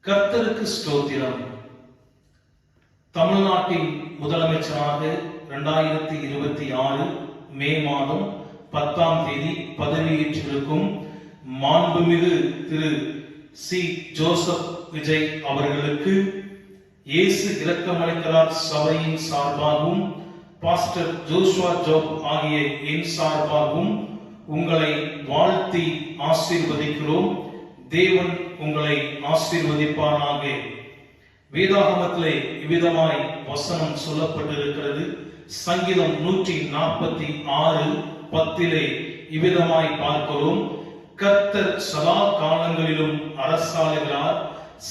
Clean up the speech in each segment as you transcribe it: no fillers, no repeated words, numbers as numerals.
கர்த்தருக்கு ஸ்தோத்திரம். தமிழ்நாட்டின் முதலமைச்சராக 2026 மே மாதம் 10ஆம் தேதி பதவியேற்றிருக்கும் மாண்புமிகு திரு சி. ஜோசப் விஜய் அவர்களுக்கு இயேசு இரக்கமளிக்கிறார் சபையின் சார்பாகவும் பாஸ்டர் ஜோஷுவா ஜோப் ஆகிய என் சார்பாகவும் உங்களை வாழ்த்தி ஆசீர்வதிக்கிறோம். தேவன் உங்களை ஆசீர்வதிப்பானாக. வேதாகமத்திலே இவ்விதமாய் வசனம் சொல்லப்பட்டிருக்கிறது. சங்கீதம் 146:10 இவ்விதமாய் பார்க்கிறோம். கர்த்தர் சதா காலங்களிலும் அரசாளுகிறார்.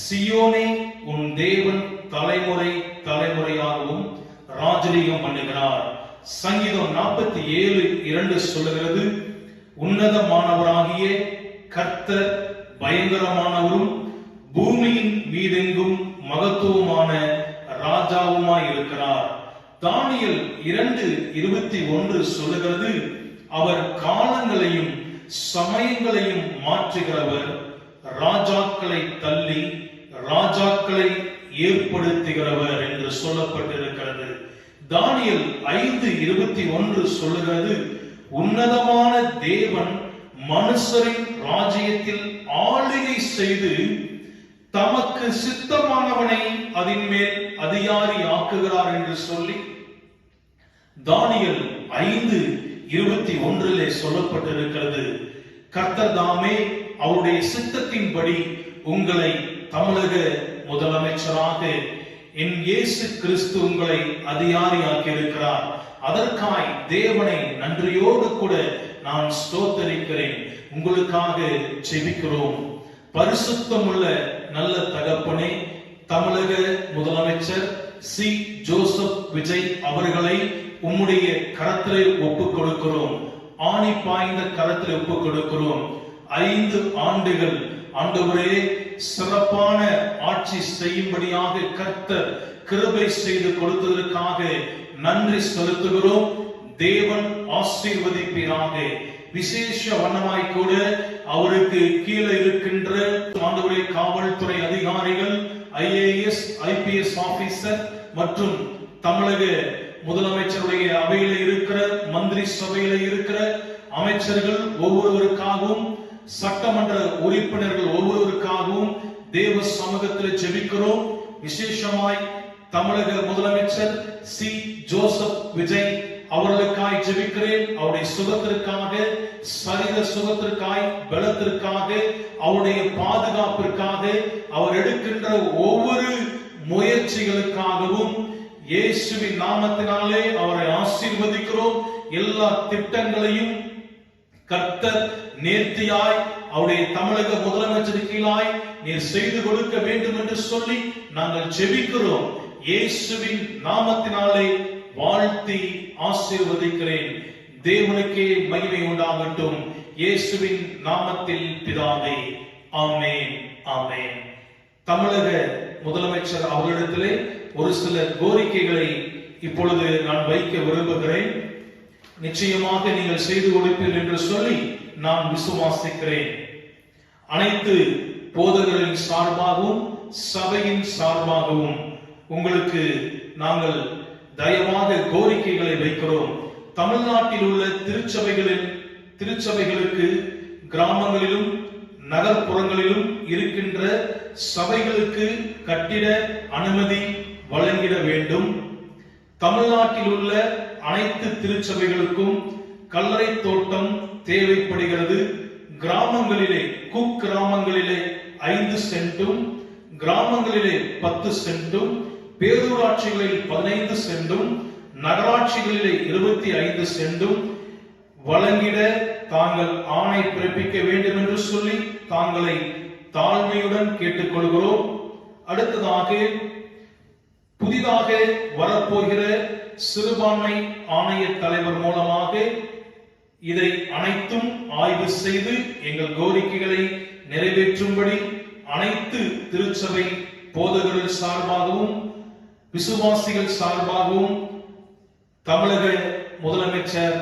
சியோனே, உன் தேவன் தலைமுறை தலைமுறையாகவும் ராஜரீகம் பண்ணுகிறார். சங்கீதம் 47:2 சொல்லுகிறது, உன்னதமானவராகிய கர்த்தர் பயங்கரமானவரும் பூமியின் மீதெங்கும் மகத்துவமான ராஜாவுமாய் இருக்கிறார். தானியேல் 2:21 சொல்லுகிறது, அவர் காலங்களையும் சமயங்களையும் மாற்றுகிறவர், ராஜாக்களை தள்ளி ராஜாக்களை ஏற்படுத்துகிறவர் என்று சொல்லப்பட்டிருக்கிறது. தானியேல் 5:21 சொல்லுகிறது, உன்னதமான தேவன் மனுஷரின் ராஜ்யத்தில் ஆளுகை செய்து தமக்கு சித்தமானவனை அதன் மேல் அதிகாரி ஆக்குகிறார் என்று சொல்லி தானியேல் 5:21 சொல்லப்பட்டிருக்கிறது. கர்த்தர் தாமே அவருடைய சித்தத்தின்படி உங்களை தமிழக முதலமைச்சராக என் இயேசு கிறிஸ்து உங்களை அதிகாரியாக்கி இருக்கிறார். அதற்காய் தேவனை நன்றியோடு கூட நான் ஸ்தோத்தரிக்கிறேன். உங்களுக்காக ஜெபிக்கிறோம். பரிசுத்தமுள்ள நல்ல தகப்பனே, தமிழக முதலமைச்சர் சி. ஜோசப் விஜய் அவர்களை உம்முடைய கரத்திலே ஒப்புக் கொடுக்கிறோம். ஆணி பாய்ந்த கரத்திலே ஒப்புக் கொடுக்கிறோம். 5 ஆண்டுகள் ஆண்டவரே சிறப்பான ஆட்சி செய்யும்படியாக கர்த்தர் கிருபை செய்து கொடுத்ததற்காக நன்றி செலுத்துகிறோம். தேவன் ஆசீர்வதிப்பீராக. விசேஷ வண்ணமாய் கூட அவருக்கு கீழே இருக்கின்ற ஆண்டவரே காவல்துறை அதிகாரிகள், IAS IPS ஆபீசர் மற்றும் தமிழக முதலமைச்சருடைய அவையில இருக்கிற மந்திரி சபையில இருக்கிற அமைச்சர்கள் ஒவ்வொருவருக்காகவும் சட்டமன்ற உறுப்பினர்கள் ஒவ்வொருவருக்காகவும் தேவ சமூகத்தில் ஜெபிக்கிறோம். விசேஷமாய் தமிழக முதலமைச்சர் சி. ஜோசப் விஜய் அவர்களுக்காய் ஜெபிக்கிறேன். அவருடைய சுகத்திற்காக, சரீர சுகத்திற்காய், பலத்திற்காக, அவருடைய பாதுகாப்பிற்காக, அவர் எடுக்கின்ற ஒவ்வொரு முயற்சிகளுக்காகவும் இயேசுவின் நாமத்தினாலே அவரை ஆசீர்வதிக்கிறோம். எல்லா திட்டங்களையும் கர்த்தர் நேர்த்தியாய் அவருடைய தமிழக முதலமைச்சர் கீழாய் நீர் செய்து கொடுக்க வேண்டும் என்று சொல்லி நாங்கள் ஜெபிக்கிறோம். இயேசுவின் நாமத்தினாலே வாழ்த்தி ஆசீர்வதிக்கிறேன். தேவனுக்கே மகிமை உண்டாகட்டும். இயேசுவின் நாமத்தில் பிதாவே, ஆமென், ஆமென். தமிழக முதலமைச்சர் அவர்களிடத்திலே ஒரு சில கோரிக்கைகளை இப்பொழுது நான் வைக்க விரும்புகிறேன். நிச்சயமாக நீங்கள் செய்து கொடுப்பீர்கள் என்று சொல்லி நான் விசுவாசிக்கிறேன். அனைத்து போதகர்களின் சார்பாகவும் சபையின் சார்பாகவும் உங்களுக்கு நாங்கள் தயவாக கோரிக்கைகளை வைக்கிறோம். தமிழ்நாட்டில் உள்ள திருச்சபைகளுக்கு கிராமங்களிலும் நகர்ப்புறங்களிலும் இருக்கின்ற சபைகளுக்கு கட்டிட அனுமதி வழங்கிட வேண்டும். தமிழ்நாட்டில் உள்ள அனைத்து திருச்சபைகளுக்கும் கல்லறை தோட்டம் தேவைப்படுகிறது. கிராமங்களிலே குக்கிராமங்களிலே 5 சென்டும், கிராமங்களிலே 10 சென்டும், பேரூராட்சிகளில் 15 சென்டும், நகராட்சிகளிலே 25 சென்டும் வழங்கிட தாங்கள் ஆணை பிறப்பிக்க வேண்டும் என்று சொல்லி தாங்களை தாழ்மையுடன் கேட்டுக்கொள்கிறோம். அடுத்ததாக புதிதாக வரப்போகிற சிறுபான்மை ஆணைய தலைவர் மூலமாக இதை அனைத்தும் ஆய்வு செய்து எங்கள் கோரிக்கைகளை நிறைவேற்றும்படி அனைத்து திருச்சபை போதகர்கள் சார்பாகவும் விசுவாசிகள் சார்பாகவும் தமிழக முதலமைச்சர்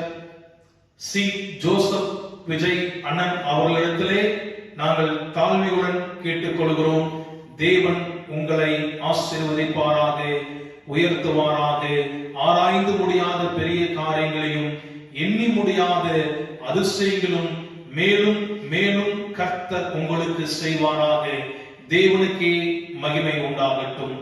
சி. ஜோசப் விஜய் அண்ணன் அவர்களிடத்திலே நாங்கள் தாழ்மையுடன் கேட்டுக்கொள்கிறோம். தேவன் உங்களை ஆசீர்வதிப்பாராக, உயர்த்துவாராக. ஆராய்ந்து முடியாத பெரிய காரியங்களையும் எண்ணி முடியாத அதிசயங்களும் மேலும் மேலும் கர்த்தர் உங்களுக்கு செய்வாராக. தேவனுக்கே மகிமை உண்டாகட்டும்.